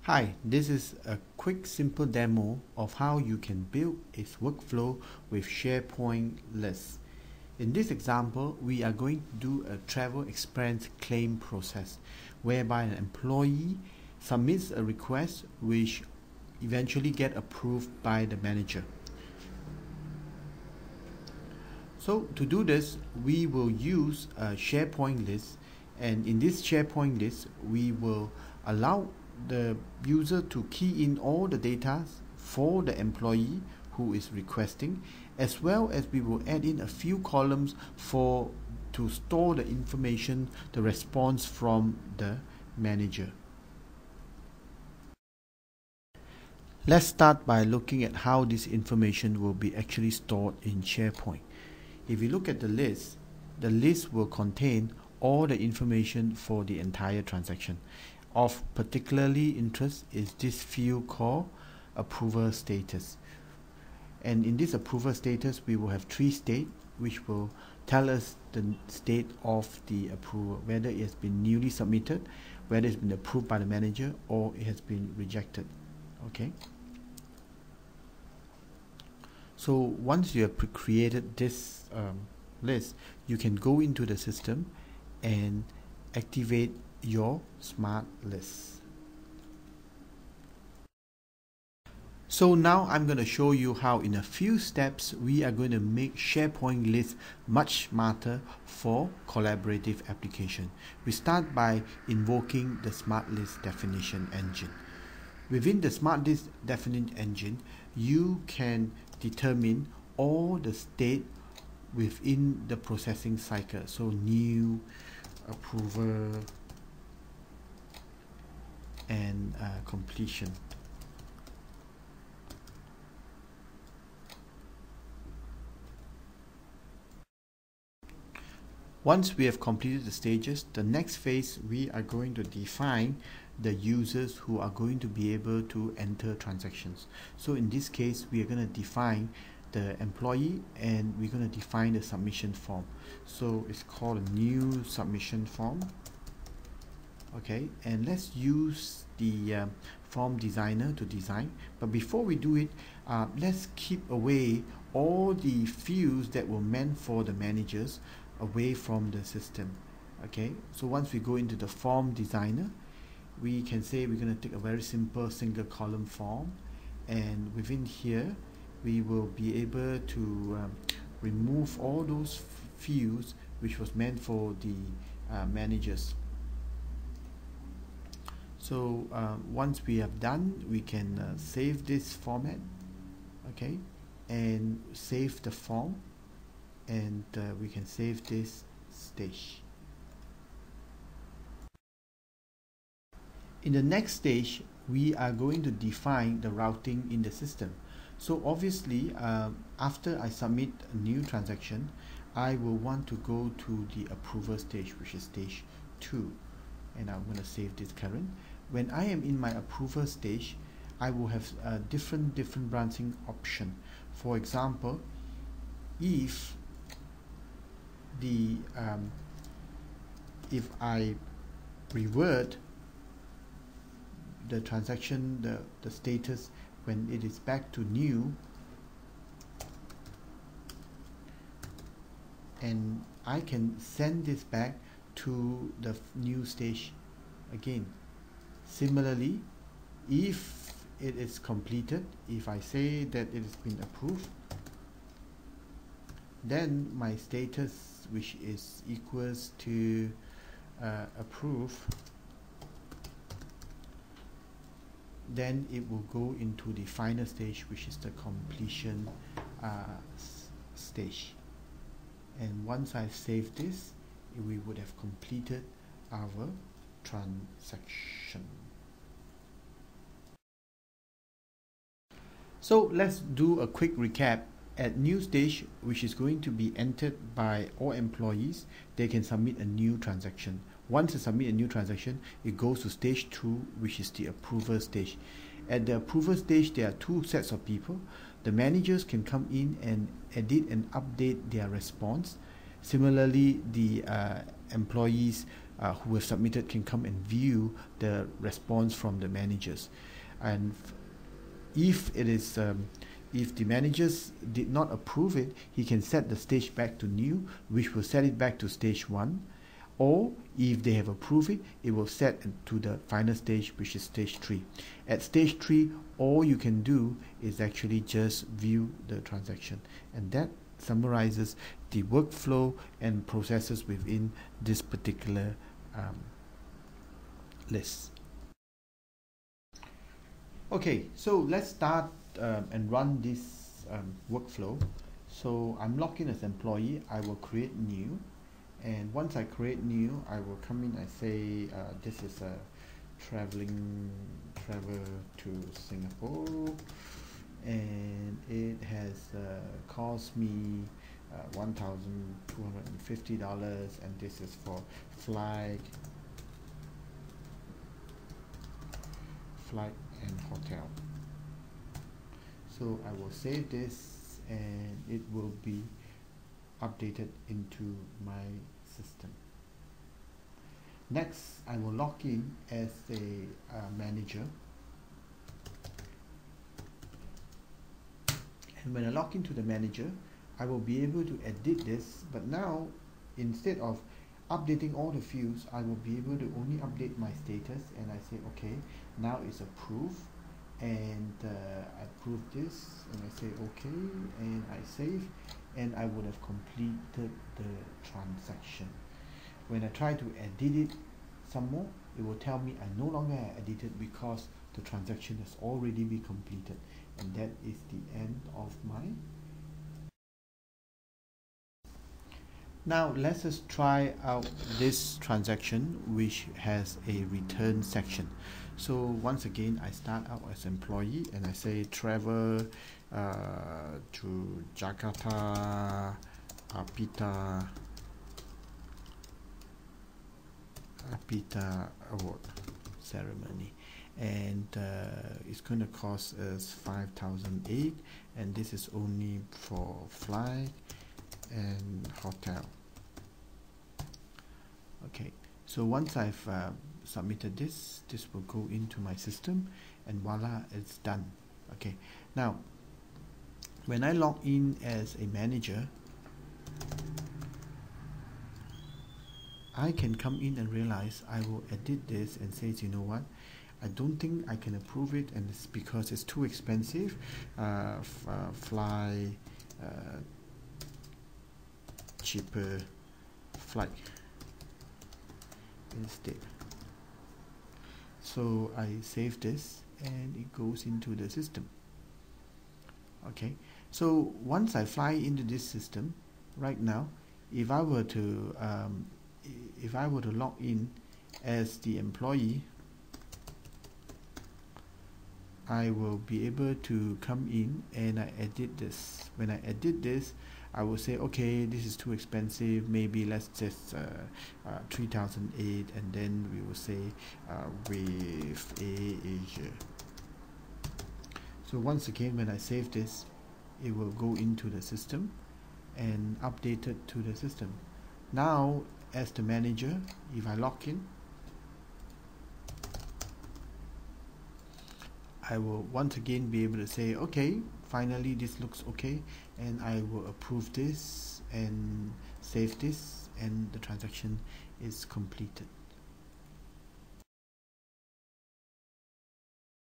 Hi, this is a quick simple demo of how you can build a workflow with Sharepoint lists. In this example, we are going to do a travel expense claim process whereby an employee submits a request which eventually get approved by the manager. So to do this, we will use a Sharepoint list, and in this Sharepoint list, we will allow the user to key in all the data for the employee who is requesting, as well as we will add in a few columns to store the information, the response from the manager. Let's start by looking at how this information will be actually stored in Sharepoint. If you look at the list will contain all the information for the entire transaction. Of particularly interest is this field called approval status. And in this approval status, we will have 3 states which will tell us the state of the approval, whether it has been newly submitted, whether it's been approved by the manager, or it has been rejected. Okay. So once you have created this list, you can go into the system and activate your SmartList. So now I'm going to show you how in a few steps we are going to make Sharepoint lists much smarter for collaborative application. We start by invoking the SmartList definition engine. Within the SmartList definition engine, you can determine all the state within the processing cycle. So new, approval, and completion. Once we have completed the stages, the next phase we are going to define the users who are going to be able to enter transactions. So in this case, we are going to define the employee and we're going to define the submission form. So it's called a new submission form. Okay, and let's use the form designer to design. But before we do it, let's keep away all the fields that were meant for the managers away from the system. Okay, so once we go into the form designer, we can say we're going to take a very simple single column form, and within here we will be able to remove all those fields which was meant for the managers. So once we have done, we can save this format, okay, and save the form, and we can save this stage. In the next stage, we are going to define the routing in the system. So obviously, after I submit a new transaction, I will want to go to the approval stage, which is stage 2, and I'm going to save this current. When I am in my approval stage, I will have a different branching option. For example, if I revert the transaction, the status when it is back to new, and I can send this back to the new stage again. Similarly, if it is completed, if I say that it has been approved, then my status, which is equals to approve, then it will go into the final stage, which is the completion stage. And once I've saved this, we would have completed our transaction. So let's do a quick recap. At new stage, which is going to be entered by all employees, they can submit a new transaction. Once they submit a new transaction, it goes to stage 2, which is the approval stage. At the approval stage, there are 2 sets of people. The managers can come in and edit and update their response. Similarly, the employees who have submitted can come and view the response from the managers. And if it is if the managers did not approve it, he can set the stage back to new, which will set it back to stage 1. Or if they have approved it, it will set to the final stage, which is stage 3. At stage 3, all you can do is actually just view the transaction, and that summarizes the workflow and processes within this particular list. Okay, so let's start and run this workflow. So I'm logged in as employee. I will create new, and once I create new, I will come in and say this is a travel to Singapore, and it has cost me $1,250, and this is for flight and hotel. So I will save this, and it will be updated into my system. Next, I will log in as a manager, and when I log into the manager, I will be able to edit this. But now, instead of updating all the fields, I will be able to only update my status, and I say okay, now it's approved, and I approve this, and I say okay, and I save, and I would have completed the transaction. When I try to edit it some more, it will tell me I no longer have edited because the transaction has already been completed, and that is the end of my. Now let's just try out this transaction, which has a return section. So once again, I start out as employee, and I say travel to Jakarta Apita award ceremony, and it's going to cost us 5,008, and this is only for flight and hotel. Okay, so once I've submitted this will go into my system, and voila, it's done. Okay, now when I log in as a manager, I can come in and realize I will edit this and say, you know what, I don't think I can approve it, and it's because it's too expensive. Fly cheaper flight instead. So I save this, and it goes into the system. Okay, so once I fly into this system right now, if I were to log in as the employee, I will be able to come in and I edit this. When I edit this, I will say, okay, this is too expensive, maybe let's just 3,008, and then we will say with Asia. So once again, when I save this, it will go into the system and update it to the system. Now, as the manager, if I log in, I will once again be able to say, okay, finally this looks okay, and I will approve this and save this, and the transaction is completed.